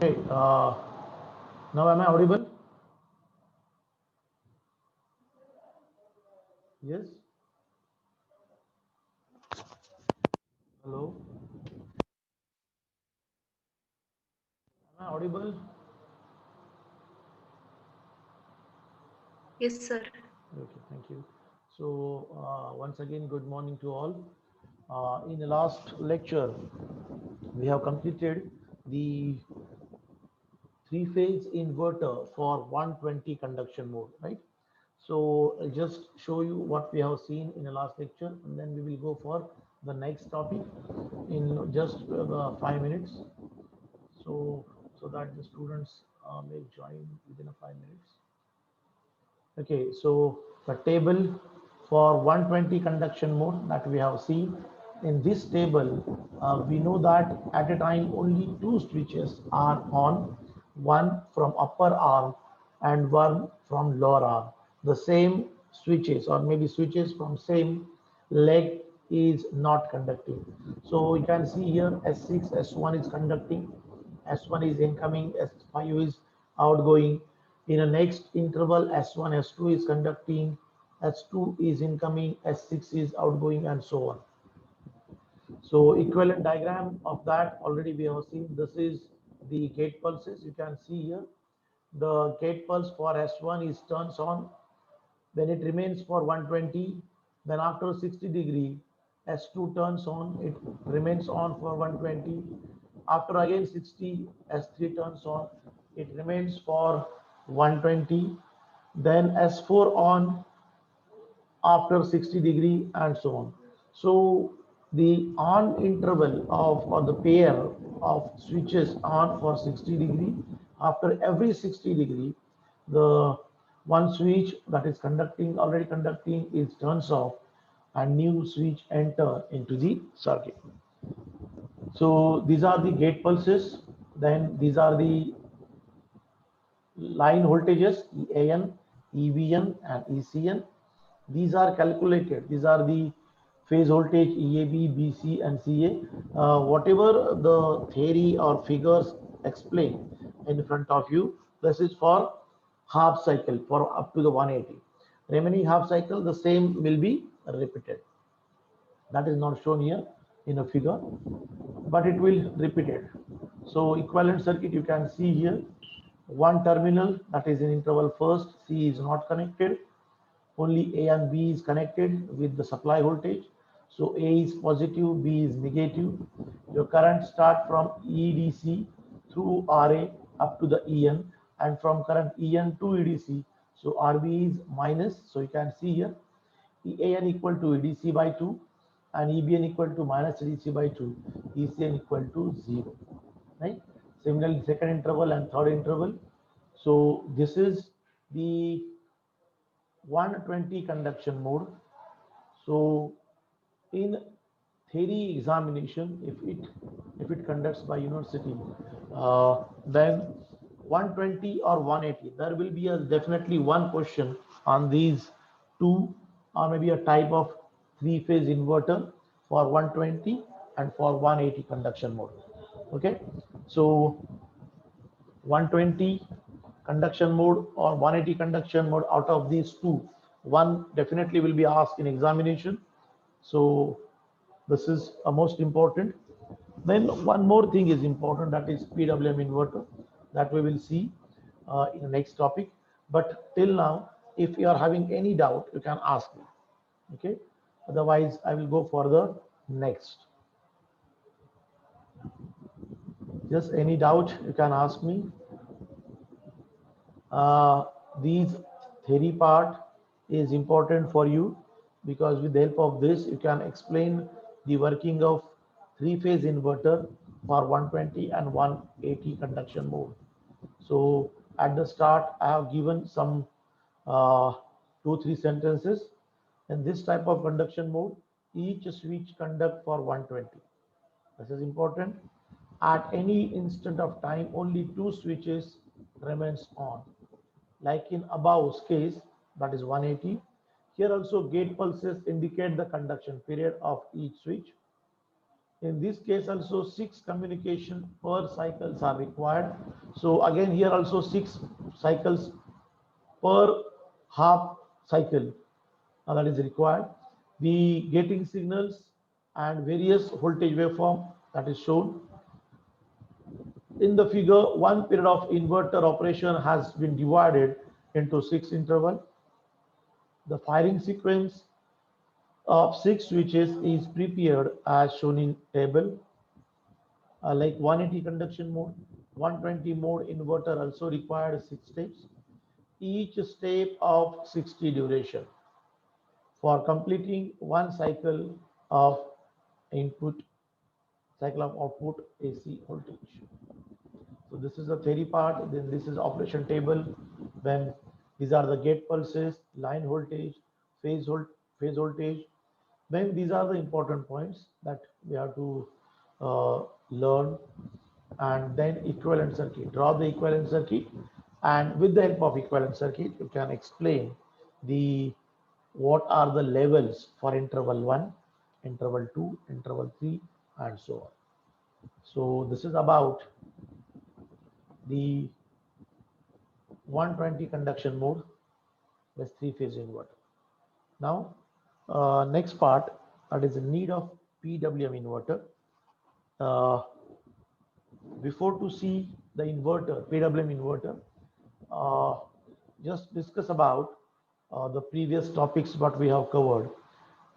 Okay, now am I audible? Yes. Hello. Am I audible? Yes, sir. Okay, thank you. So, once again, good morning to all. In the last lecture, we have completed the three-phase inverter for 120 conduction mode, right? So, I'll just show you what we have seen in the last lecture, and then we will go for the next topic in just 5 minutes. So, so that the students may join within a 5 minutes. Okay, so the table for 120 conduction mode that we have seen in this table, we know that at a time only two switches are on, one from upper arm and one from lower arm. The same switches or maybe switches from same leg is not conducting. So you can see here S6, S1 is conducting, S1 is incoming, S5 is outgoing. In the next interval, S1, S2 is conducting, S2 is incoming, S6 is outgoing, and so on. So equivalent diagram of that already we have seen. This is the gate pulses. You can see here the gate pulse for S1 is turns on, then it remains for 120, then after 60 degree S2 turns on, it remains on for 120, after again 60 S3 turns on, it remains for 120, then S4 on after 60 degree and so on. So the on interval of or the pair of switches on for 60 degree, after every 60 degree the one switch that is conducting already conducting is turns off and new switch enter into the circuit. So these are the gate pulses, then these are the line voltages EAN, EVN and ECN. These are calculated. These are the phase voltage EAB, BC and CA. Whatever the theory or figures explain in front of you, this is for half cycle for up to the 180. Remaining half cycle, the same will be repeated. That is not shown here in a figure, but it will repeat it. So equivalent circuit you can see here, one terminal that is in interval first, C is not connected, only A and B is connected with the supply voltage. So A is positive, B is negative. Your current start from EDC through RA up to the EN, and from current EN to EDC. So RB is minus. So you can see here EAN equal to EDC by 2 and EBN equal to minus EDC by 2, ECN equal to 0, right? Similarly, second interval and third interval. So this is the 120 conduction mode. So in theory examination, if it conducts by university, then 120 or 180, there will be a definitely one question on these two or maybe a type of three-phase inverter for 120 and for 180 conduction mode. Okay, so 120 conduction mode or 180 conduction mode, out of these two, one definitely will be asked in examination. So this is a most important. Then one more thing is important, that is PWM inverter, that we will see in the next topic. But till now, if you are having any doubt, you can ask me. Okay, otherwise I will go for the next. Just any doubt you can ask me. uh, these theory part is important for you, because with the help of this you can explain the working of three-phase inverter for 120 and 180 conduction mode. So at the start I have given some 2 3 sentences. In this type of conduction mode, each switch conduct for 120. This is important. At any instant of time, only two switches remains on, like in above case, that is 180. Here also gate pulses indicate the conduction period of each switch. In this case also 6 communication per cycles are required. So again here also 6 cycles per half cycle that is required. The getting signals and various voltage waveform that is shown. In the figure, one period of inverter operation has been divided into 6 interval. The firing sequence of 6 switches is prepared as shown in table. Like 180 conduction mode, 120 mode inverter also required 6 steps. Each step of 60 duration for completing one cycle of input, cycle of output AC voltage. So this is the theory part. Then this is operation table. Then these are the gate pulses, line voltage, phase voltage. Then these are the important points that we have to learn. And then equivalent circuit. Draw the equivalent circuit, and with the help of equivalent circuit, you can explain the what are the levels for interval 1, interval 2, interval 3, and so on. So this is about the 120 conduction mode with 3-phase inverter. Now, next part, that is the need of PWM inverter. Before to see the inverter, PWM inverter, just discuss about the previous topics what we have covered.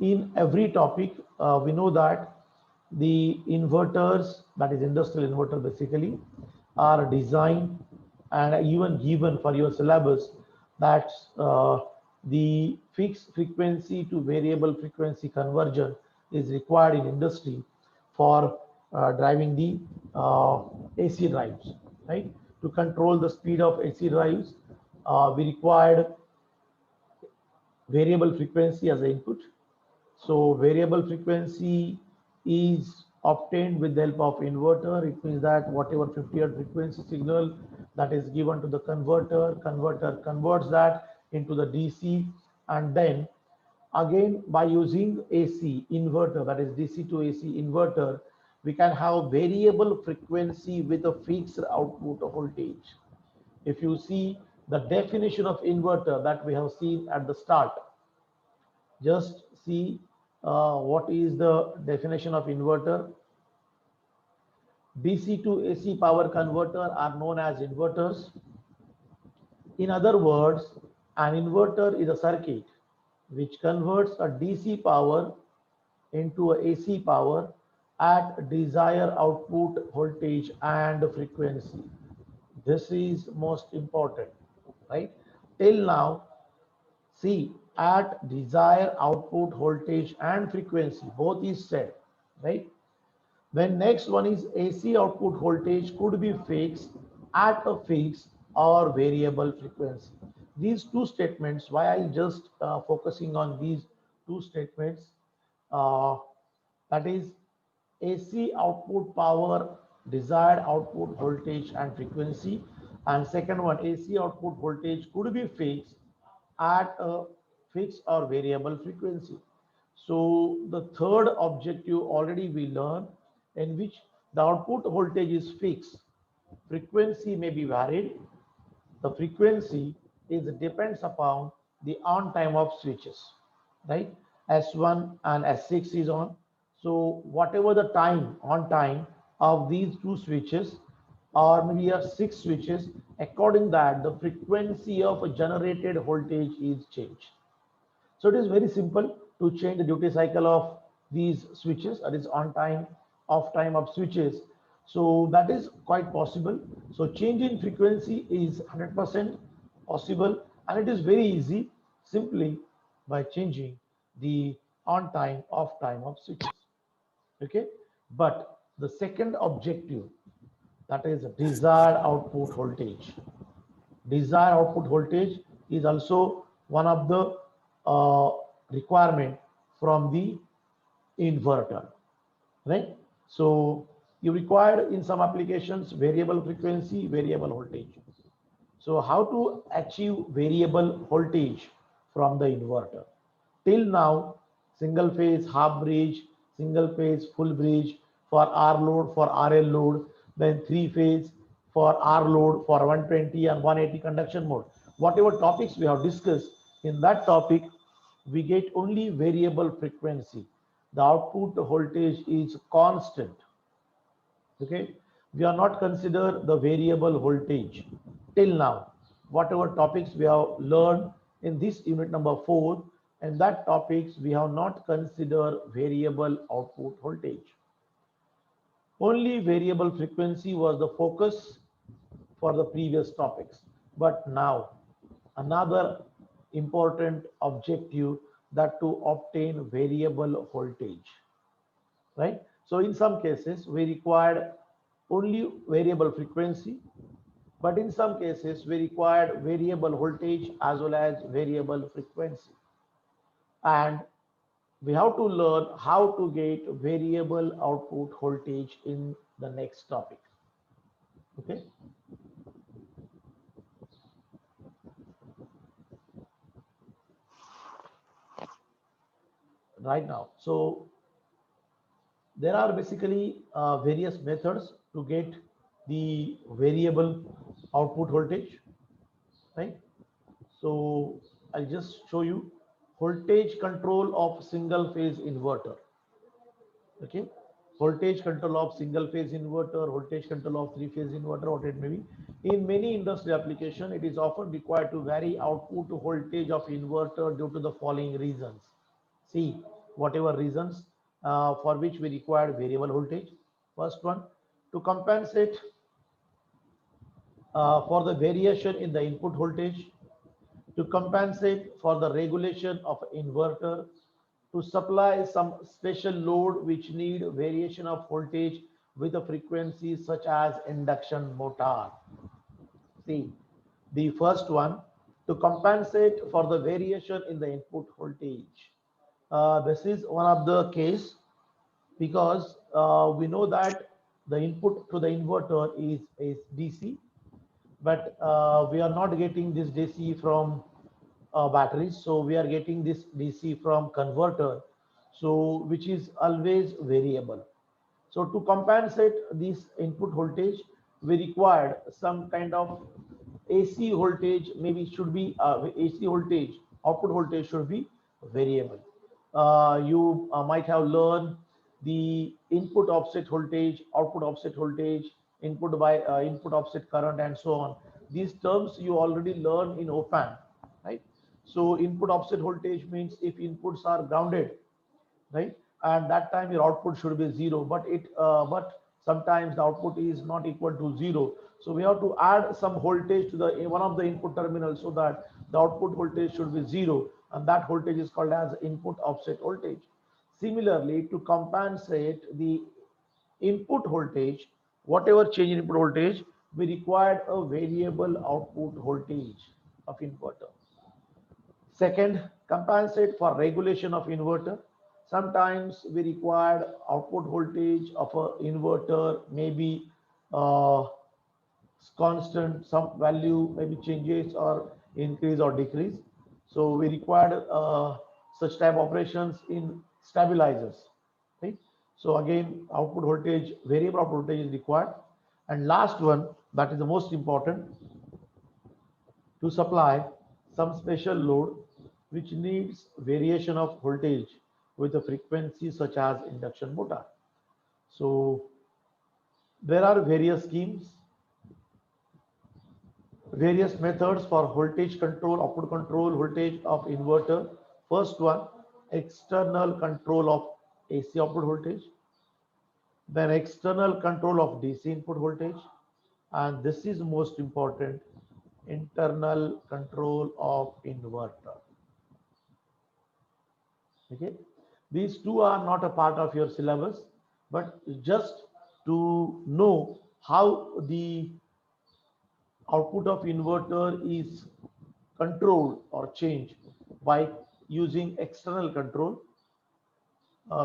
In every topic, we know that the inverters, that is industrial inverter basically, are designed and even given for your syllabus that the fixed frequency to variable frequency conversion is required in industry for driving the AC drives, right? To control the speed of AC drives, we required variable frequency as an input. So variable frequency is obtained with the help of inverter. It means that whatever 50 Hz frequency signal that is given to the converter converts that into the DC, and then again by using AC inverter, that is DC to AC inverter, we can have variable frequency with a fixed output voltage. If you see the definition of inverter that we have seen at the start, just see what is the definition of inverter. DC to AC power converter are known as inverters. In other words, an inverter is a circuit which converts a DC power into a AC power at desired output voltage and frequency. This is most important, right? Till now, see, at desired output voltage and frequency, both is set, right? When next one is AC output voltage could be fixed at a fixed or variable frequency. These two statements, why I just focusing on these two statements, uh, that is AC output power, desired output voltage and frequency, and second one AC output voltage could be fixed at a fixed or variable frequency. So the third objective already we learned, in which the output voltage is fixed. Frequency may be varied. The frequency is depends upon the on time of switches, right? S1 and S6 is on. So whatever the time on time of these two switches, or maybe a 6 switches, according that the frequency of a generated voltage is changed. So it is very simple to change the duty cycle of these switches, that is on time, off time of switches. So that is quite possible. So change in frequency is 100% possible, and it is very easy simply by changing the on time, off time of switches. Okay, but the second objective, that is desired output voltage. Desired output voltage is also one of the requirement from the inverter, right? So you require in some applications variable frequency, variable voltage. So how to achieve variable voltage from the inverter? Till now, single phase, half bridge, single phase, full bridge, for R load, for RL load, then 3-phase for R load, for 120 and 180 conduction mode. Whatever topics we have discussed, in that topic, we get only variable frequency. The output voltage is constant. Okay, we are not consider the variable voltage till now. Whatever topics we have learned in this unit number 4, and that topics we have not considered variable output voltage. Only variable frequency was the focus for the previous topics. But now another important objective, that to obtain variable voltage, right? So in some cases we required only variable frequency, but in some cases we required variable voltage as well as variable frequency. And we have to learn how to get variable output voltage in the next topic. Okay. Right now, so there are basically various methods to get the variable output voltage, right? So I'll just show you voltage control of single phase inverter. Okay, voltage control of single phase inverter, voltage control of 3-phase inverter, what it may be. In many industrial application, it is often required to vary output voltage of inverter due to the following reasons. See, whatever reasons for which we require variable voltage. First one, to compensate for the variation in the input voltage, to compensate for the regulation of inverter, to supply some special load which need variation of voltage with a frequency such as induction motor. See, the first one, to compensate for the variation in the input voltage. This is one of the case, because we know that the input to the inverter is DC, but we are not getting this DC from batteries, so we are getting this DC from converter, so which is always variable. So to compensate this input voltage, we required some kind of AC voltage, maybe should be AC voltage, output voltage should be variable. You might have learned the input offset voltage, output offset voltage, input by input offset current, and so on. These terms you already learned in OPAN, right? So input offset voltage means if inputs are grounded, right, and that time your output should be zero, but sometimes the output is not equal to zero, so we have to add some voltage to the one of the input terminals so that the output voltage should be zero, and that voltage is called as input offset voltage. Similarly, to compensate the input voltage, whatever change in input voltage, we required a variable output voltage of inverter. Second, compensate for regulation of inverter. Sometimes we required output voltage of an inverter, maybe constant, some value maybe changes or increase or decrease. So we required such type operations in stabilizers, right? So again, output voltage, variable output voltage is required. And last one, that is the most important, to supply some special load which needs variation of voltage with a frequency such as induction motor. So there are various schemes, various methods for voltage control, output control, voltage of inverter. First one, external control of AC output voltage, then external control of DC input voltage, and this is most important, internal control of inverter. Okay, these two are not a part of your syllabus, but just to know how the output of inverter is controlled or changed by using external control,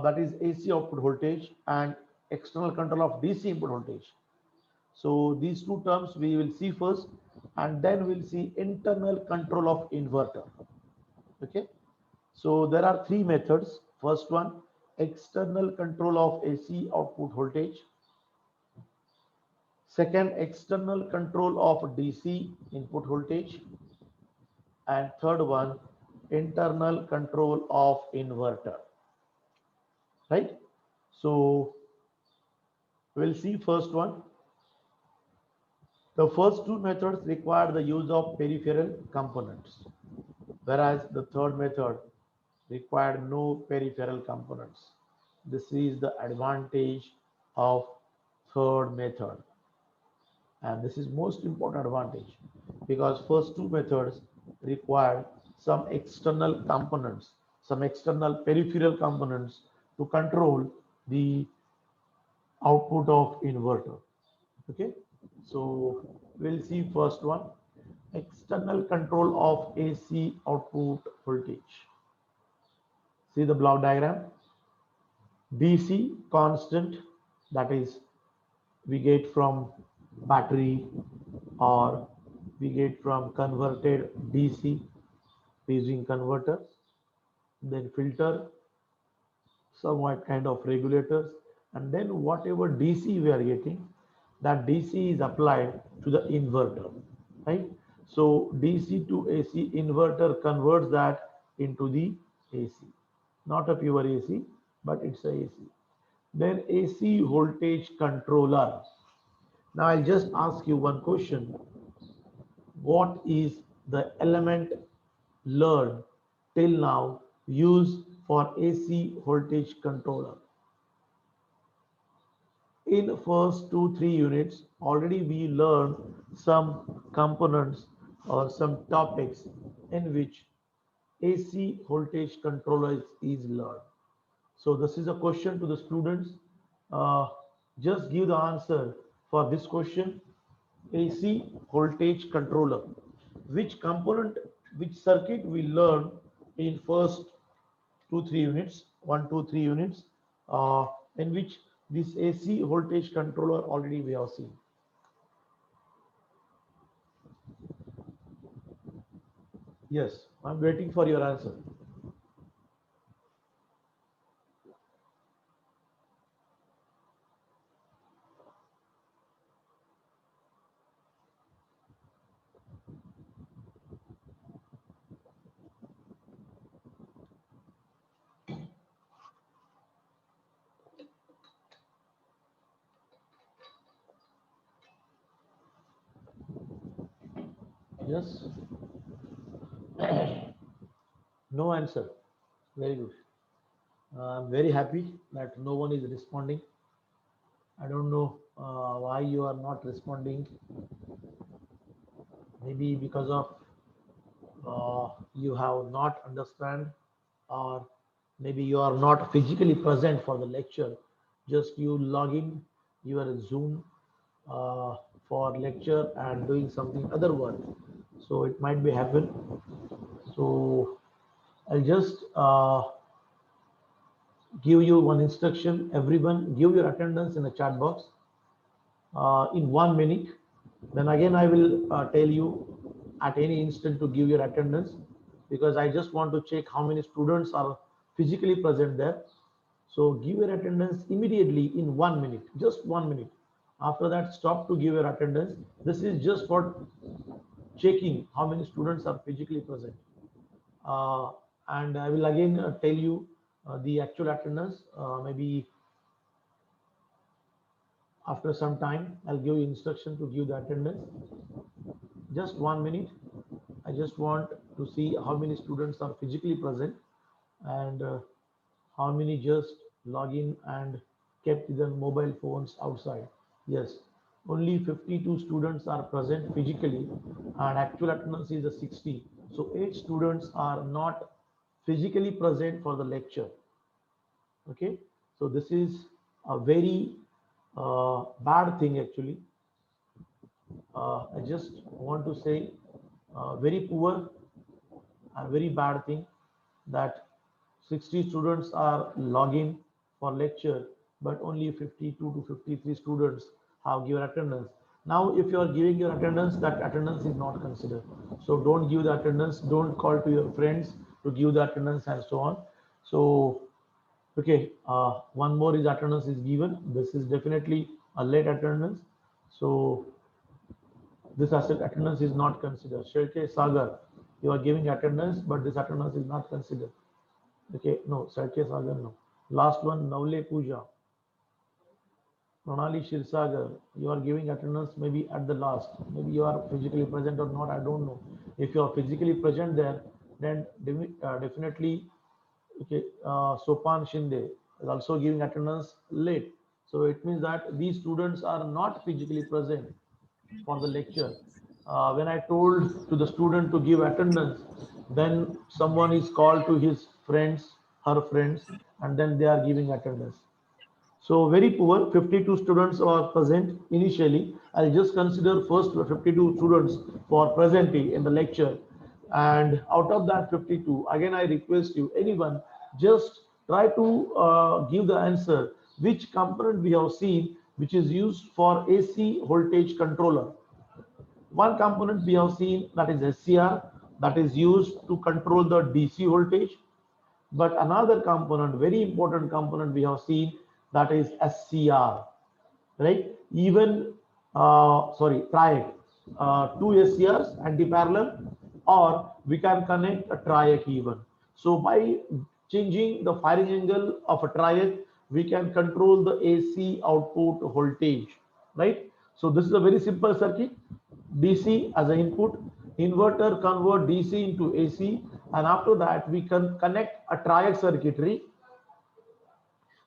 that is AC output voltage, and external control of DC input voltage. So these two terms we will see first, and then we'll see internal control of inverter. Okay, so there are three methods. First one, external control of AC output voltage. Second, external control of DC input voltage. And third one, internal control of inverter, right? So we'll see first one. The first two methods require the use of peripheral components, whereas the third method required no peripheral components. This is the advantage of third method, and this is most important advantage because first two methods required some external components, some external peripheral components to control the output of inverter. Okay, so we'll see first one, external control of AC output voltage. See the block diagram. DC constant, that is we get from battery or we get from converted DC using converters, then filter, somewhat kind of regulators, and then whatever DC we are getting, that DC is applied to the inverter, right? So DC to AC inverter converts that into the AC, not a pure AC, but it's a AC. Then AC voltage controller. Now I'll just ask you one question. What is the element learned till now used for AC voltage controller? In first 2-3 units, already we learned some components or some topics in which AC voltage controller is learned. So this is a question to the students. Uh, just give the answer for this question. AC voltage controller. Which component, which circuit we learn in first 2-3 units, 1-2-3 units, in which this AC voltage controller already we have seen. Yes, I'm waiting for your answer. Yes. No answer. Very good. I'm very happy that no one is responding. I don't know why you are not responding. Maybe because of you have not understand, or maybe you are not physically present for the lecture. Just you log in your Zoom uh, for lecture and doing something other work. So it might be happen. So I'll just give you one instruction. Everyone, give your attendance in the chat box in 1 minute. Then again, I will tell you at any instant to give your attendance because I just want to check how many students are physically present there. So give your attendance immediately in 1 minute, just 1 minute. After that, stop to give your attendance. This is just for checking how many students are physically present. Uh, and I will again tell you the actual attendance. Maybe after some time, I'll give you instruction to give the attendance. Just 1 minute. I just want to see how many students are physically present and how many just log in and kept their mobile phones outside. Yes, only 52 students are present physically and actual attendance is a 60. So 8 students are not physically present for the lecture. Okay, so this is a very bad thing actually. I just want to say very poor and very bad thing that 60 students are logging for lecture, but only 52 to 53 students have given attendance. Now, if you are giving your attendance, that attendance is not considered. So don't give the attendance, don't call to your friends to give the attendance and so on. So Okay, one more is attendance is given. This is definitely a late attendance. So this asset attendance is not considered. Shelke Sagar, you are giving attendance, but this attendance is not considered. Okay, no, Shelke Sagar, no. Last one, Navle Puja. Pranali Shirsagar, you are giving attendance maybe at the last. Maybe you are physically present or not, I don't know. If you are physically present there, then definitely, okay, Sopan Shinde is also giving attendance late. So it means that these students are not physically present for the lecture. When I told to the student to give attendance, then someone is called to his friends, her friends, and then they are giving attendance. So very poor, 52 students are present initially. I'll just consider first 52 students for presenting in the lecture. And out of that 52, again, I request you, anyone, just try to give the answer, which component we have seen, which is used for AC voltage controller. One component we have seen, that is SCR, that is used to control the DC voltage. But another component, very important component we have seen, that is SCR, right? Even, sorry, triac, two SCRs anti-parallel, or we can connect a triac even. So by changing the firing angle of a triac, we can control the AC output voltage, right? So this is a very simple circuit. DC as an input, inverter convert DC into AC, and after that we can connect a triac circuitry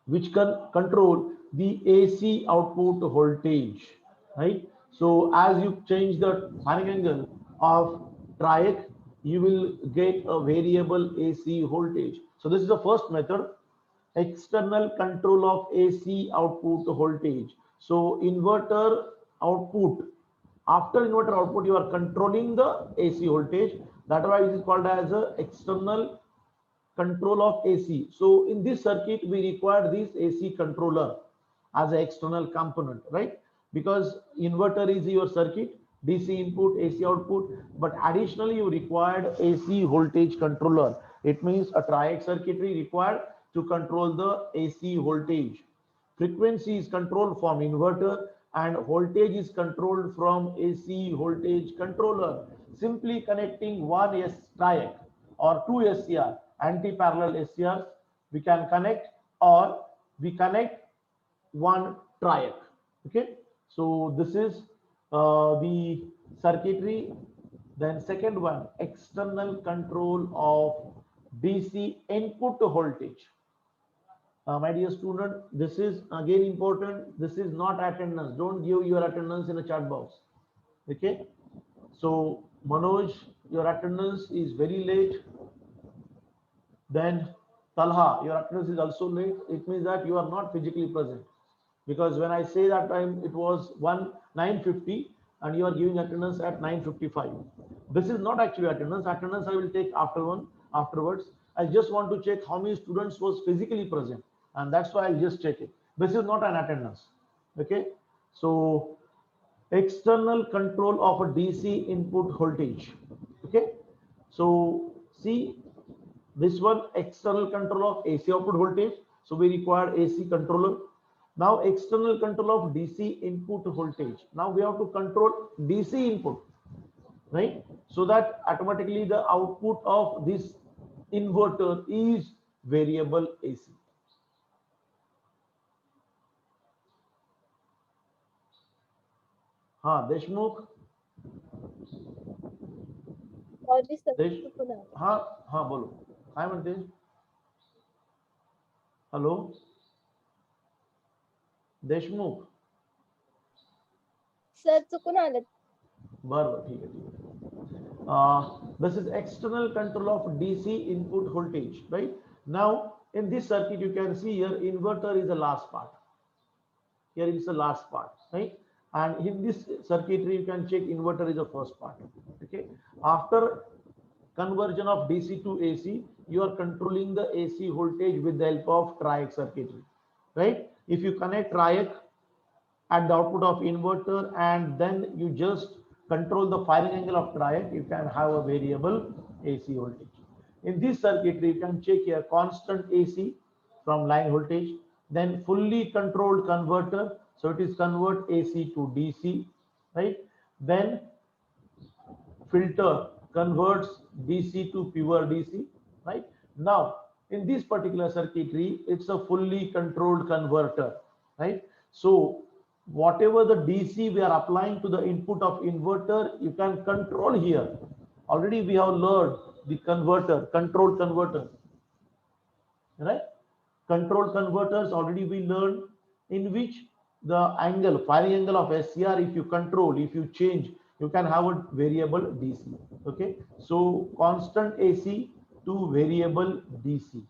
which can control the AC output voltage, right? So as you change the firing angle of triac, you will get a variable AC voltage. So this is the first method, external control of AC output voltage. So inverter output, after inverter output, you are controlling the AC voltage. That why it is called as a external control of AC. So in this circuit, we require this AC controller as an external component, right? Because inverter is your circuit, DC input, AC output, but additionally you required AC voltage controller. It means a triac circuitry required to control the AC voltage. Frequency is controlled from inverter and voltage is controlled from AC voltage controller. Simply connecting one S triac or two SCR, anti-parallel SCRs, we can connect, or we connect one triac. Okay, so this is the circuitry. Then second one, external control of DC input voltage. My dear student, this is again important. This is not attendance. Don't give your attendance in a chat box. Okay. So Manoj, your attendance is very late. Then Talha, your attendance is also late. It means that you are not physically present. Because when I say that time, it was 9:50 and you are giving attendance at 9:55. This is not actually attendance. Attendance I will take afterwards. I just want to check how many students was physically present, and that's why I'll just check it. This is not an attendance. Okay. So external control of a DC input voltage. Okay. So see, this one external control of AC output voltage. So we require AC controller. Now external control of DC input voltage. Now we have to control DC input, right? So that automatically the output of this inverter is variable AC. हाँ देशमुख देश हाँ हाँ बोलो काय म्हणते hello Deshmukh sir चुकून आलं बरोबर ठीक आहे this is external control of DC input voltage, right? Now in this circuit you can see here inverter is the last part. Here is the last part, right? And in this circuitry you can check inverter is the first part. Okay, after conversion of DC to AC, you are controlling the AC voltage with the help of triac circuitry, right? If you connect triac at the output of inverter and then you just control the firing angle of triac, you can have a variable AC voltage. In this circuitry, you can check here constant AC, from line voltage. Then fully controlled converter, so it is convert AC to DC, right? Then filter converts DC to pure DC, right? Now, in this particular circuitry, it's a fully controlled converter, right? So, whatever the DC we are applying to the input of inverter, you can control here. Already we have learned the converter, control converter, right? Control converters already we learned, in which the angle, firing angle of SCR, if you control, if you change, you can have a variable DC. Okay, so constant AC to variable DC,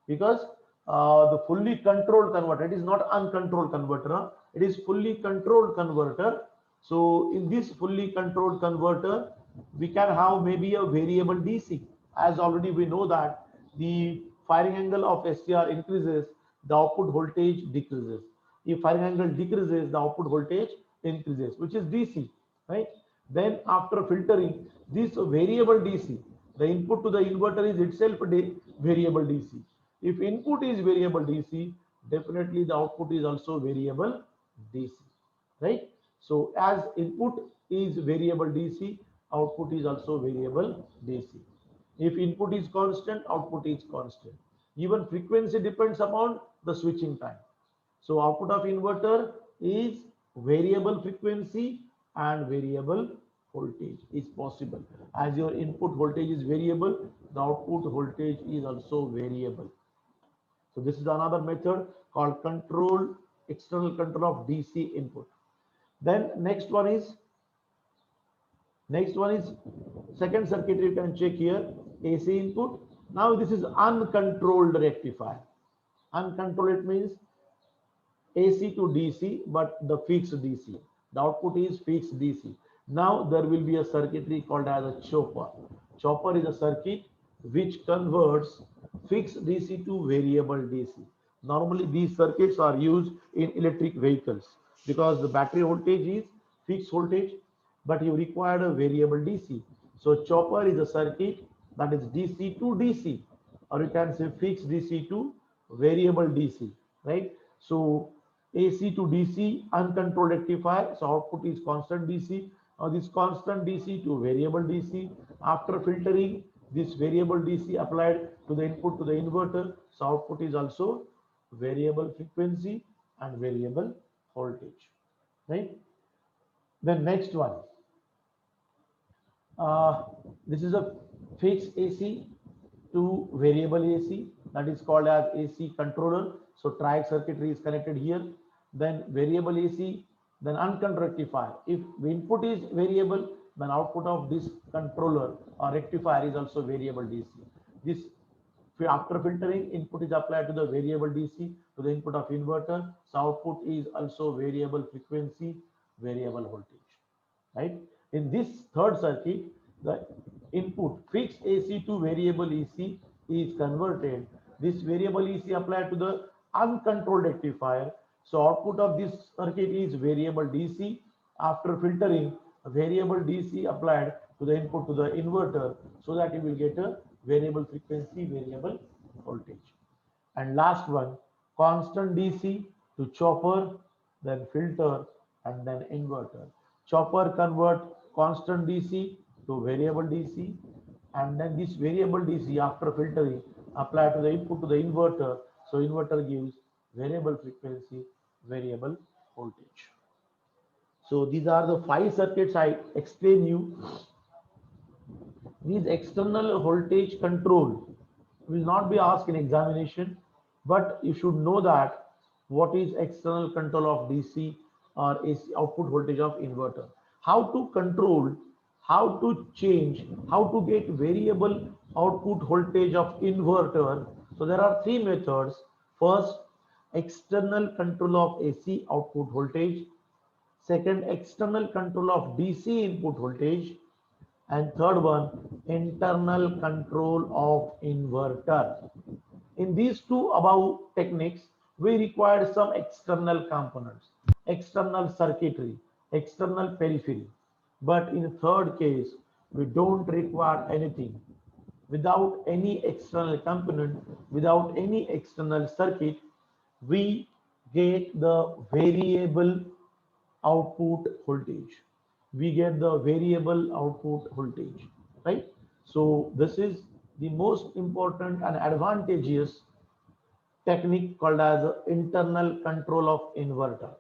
because the fully controlled converter, it is not uncontrolled converter, huh? It is fully controlled converter. So in this fully controlled converter, we can have maybe a variable DC, as already we know that the firing angle of SCR increases, the output voltage decreases. If firing angle decreases, the output voltage increases, which is DC, right? Then after filtering, this variable DC, the input to the inverter is itself a variable DC. If input is variable DC, definitely the output is also variable DC, right? So as input is variable DC, output is also variable DC. If input is constant, output is constant. Even frequency depends upon the switching time. So output of inverter is variable frequency and variable voltage is possible. As your input voltage is variable, the output voltage is also variable. So this is another method called external control of DC input. Then next one is second circuit. You can check here, AC input. Now this is uncontrolled rectifier. Uncontrolled, it means AC to DC, but the fixed DC. The output is fixed DC. Now there will be a circuitry called as a chopper. Chopper is a circuit which converts fixed DC to variable DC. Normally these circuits are used in electric vehicles because the battery voltage is fixed voltage, but you require a variable DC. So chopper is a circuit that is DC to DC, or you can say fixed DC to variable DC, right? So AC to DC, uncontrolled rectifier, so output is constant DC. Now this constant DC to variable DC, after filtering, this variable DC applied to the input to the inverter, so output is also variable frequency and variable voltage, right? Then next one, this is a fixed AC to variable AC, that is called as AC controller. So triac circuitry is connected here. Then variable AC, then uncontrolled rectifier. If the input is variable, then output of this controller or rectifier is also variable DC. This, after filtering, input is applied to the variable DC to the input of inverter. So output is also variable frequency, variable voltage, right? In this third circuit, the input fixed AC to variable EC is converted. This variable EC applied to the uncontrolled rectifier. So output of this circuit is variable DC. After filtering, a variable DC applied to the input to the inverter, so that you will get a variable frequency, variable voltage. And last one, constant DC to chopper, then filter, and then inverter. Chopper convert constant DC to variable DC, and then this variable DC after filtering apply to the input to the inverter. So inverter gives variable frequency, variable voltage. So these are the 5 circuits I explain you. These external voltage control will not be asked in examination, but you should know that what is external control of DC or AC output voltage of inverter. How to control, how to change, how to get variable output voltage of inverter. So there are 3 methods. First, external control of AC output voltage. Second, external control of DC input voltage. And third one, internal control of inverter. In these 2 above techniques, we require some external components, external circuitry, external periphery. But in third case, we don't require anything. without any external component, without any external circuit, we get the variable output voltage. We get the variable output voltage, right? So this is the most important and advantageous technique called as internal control of inverter.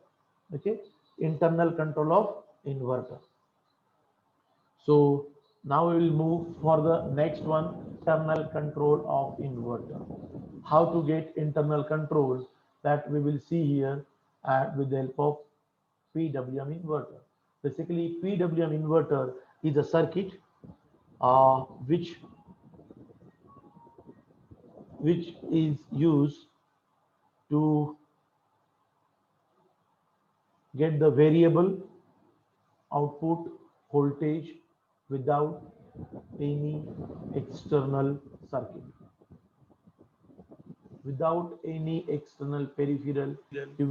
Okay, internal control of inverter. So now we will move for the next one, internal control of inverter. How to get internal control, that we will see here with the help of PWM inverter. Basically, PWM inverter is a circuit uh, which is used to get the variable output voltage without any external circuit, without any external peripheral. You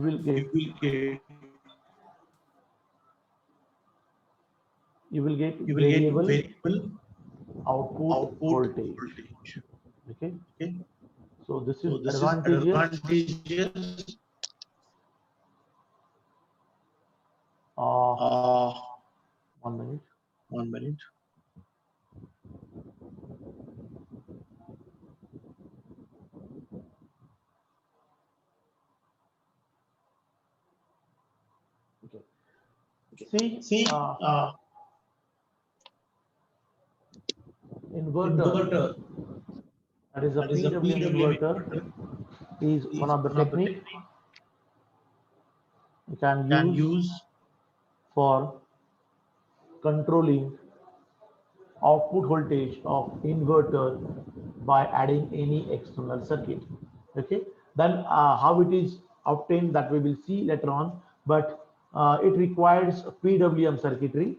will get variable output voltage. Okay, so this is advantageous. One minute. Okay. See, inverter, that is a PWM inverter, is one of the technique you can use for controlling output voltage of inverter by adding any external circuit. Okay, then how it is obtained, that we will see later on, but it requires PWM circuitry.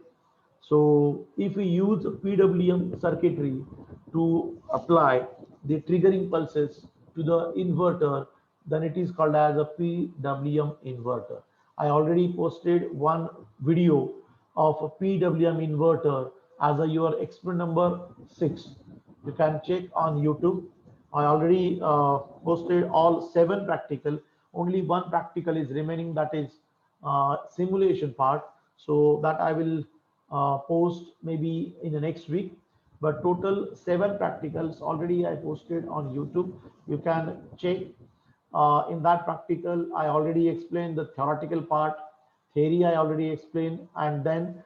So if we use PWM circuitry to apply the triggering pulses to the inverter, then it is called as a PWM inverter. I already posted one video of a PWM inverter as a your experiment number 6. You can check on YouTube. I already posted all 7 practical. Only one practical is remaining, that is simulation part. So that I will post maybe in the next week. But total 7 practicals already I posted on YouTube. You can check. In that practical, I already explained the theoretical part, theory I already explained, and then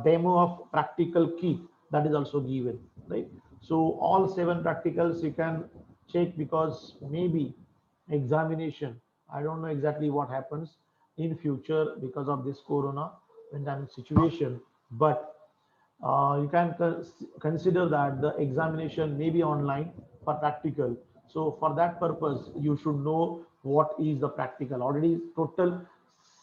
demo of practical kit, that is also given, right? So all 7 practicals you can check, because maybe examination, I don't know exactly what happens in future because of this corona pandemic situation, but you can consider that the examination may be online for practical. So for that purpose, you should know what is the practical. Already total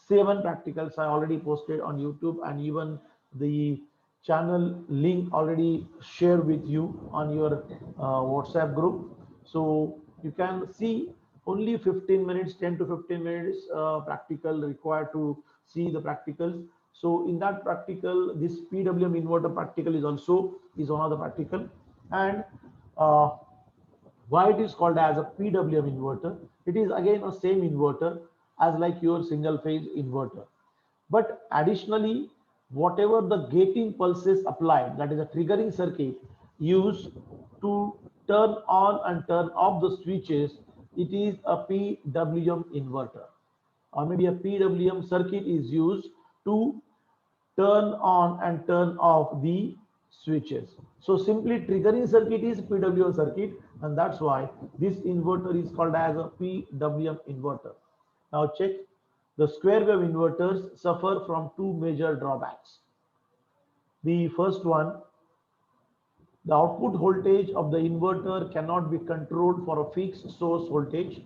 7 practicals I already posted on YouTube, and even the channel link already shared with you on your WhatsApp group. So you can see only 15 minutes, 10 to 15 minutes practical required to see the practicals. So in that practical, this PWM inverter practical is also one of the practical. And uh, why it is called as a PWM inverter? It is again a same inverter as like your single phase inverter. But additionally, whatever the gating pulses applied, that is a triggering circuit used to turn on and turn off the switches, it is a PWM inverter. Or maybe a PWM circuit is used to turn on and turn off the switches. So simply triggering circuit is PWM circuit, and that's why this inverter is called as a PWM inverter. Now check, the square wave inverters suffer from 2 major drawbacks. The first one, the output voltage of the inverter cannot be controlled for a fixed source voltage.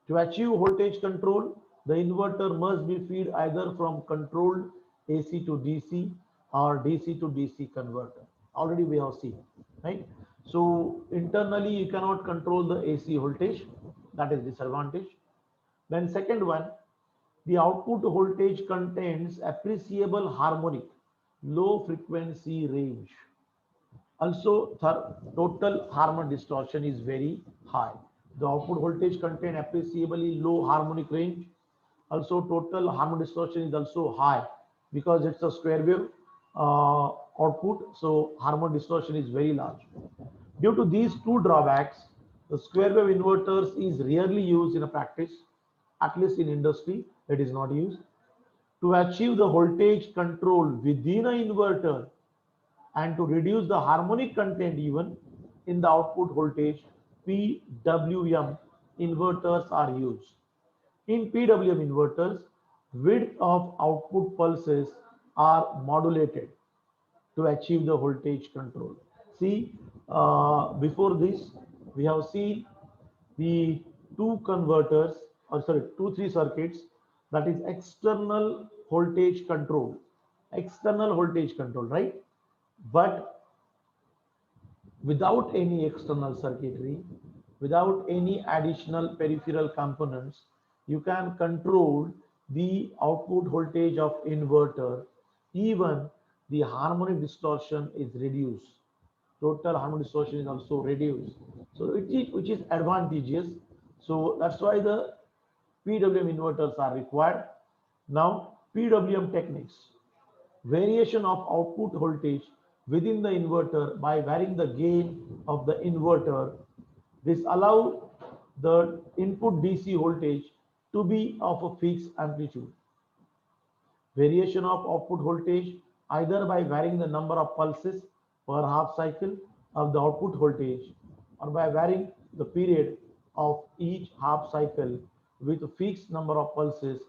To achieve voltage control, the inverter must be fed either from controlled AC to DC or DC to DC converter. Already we have seen, right? So internally you cannot control the AC voltage, that is disadvantage. Then second one, the output voltage contains appreciable harmonic low frequency range. Also total Harman distortion is very high. The output voltage contain appreciably low harmonic range. Also total Harman distortion is also high because it's a square wave output, so Harman distortion is very large. Due to these two drawbacks, the square wave inverters is rarely used in a practice, at least in industry it is not used. To achieve the voltage control within an inverter and to reduce the harmonic content even in the output voltage, PWM inverters are used. In PWM inverters, width of output pulses are modulated to achieve the voltage control. See, before this, we have seen the two converters, or sorry, three circuits, that is external voltage control, right? But without any external circuitry, without any additional peripheral components, you can control the output voltage of inverter. Even the harmonic distortion is reduced. Total harmonic distortion is also reduced. So which is advantageous. So that's why the PWM inverters are required. Now PWM techniques. Variation of output voltage within the inverter by varying the gain of the inverter. This allows the input DC voltage to be of a fixed amplitude. Variation of output voltage either by varying the number of pulses per half cycle of the output voltage or by varying the period of each half cycle with a fixed number of pulses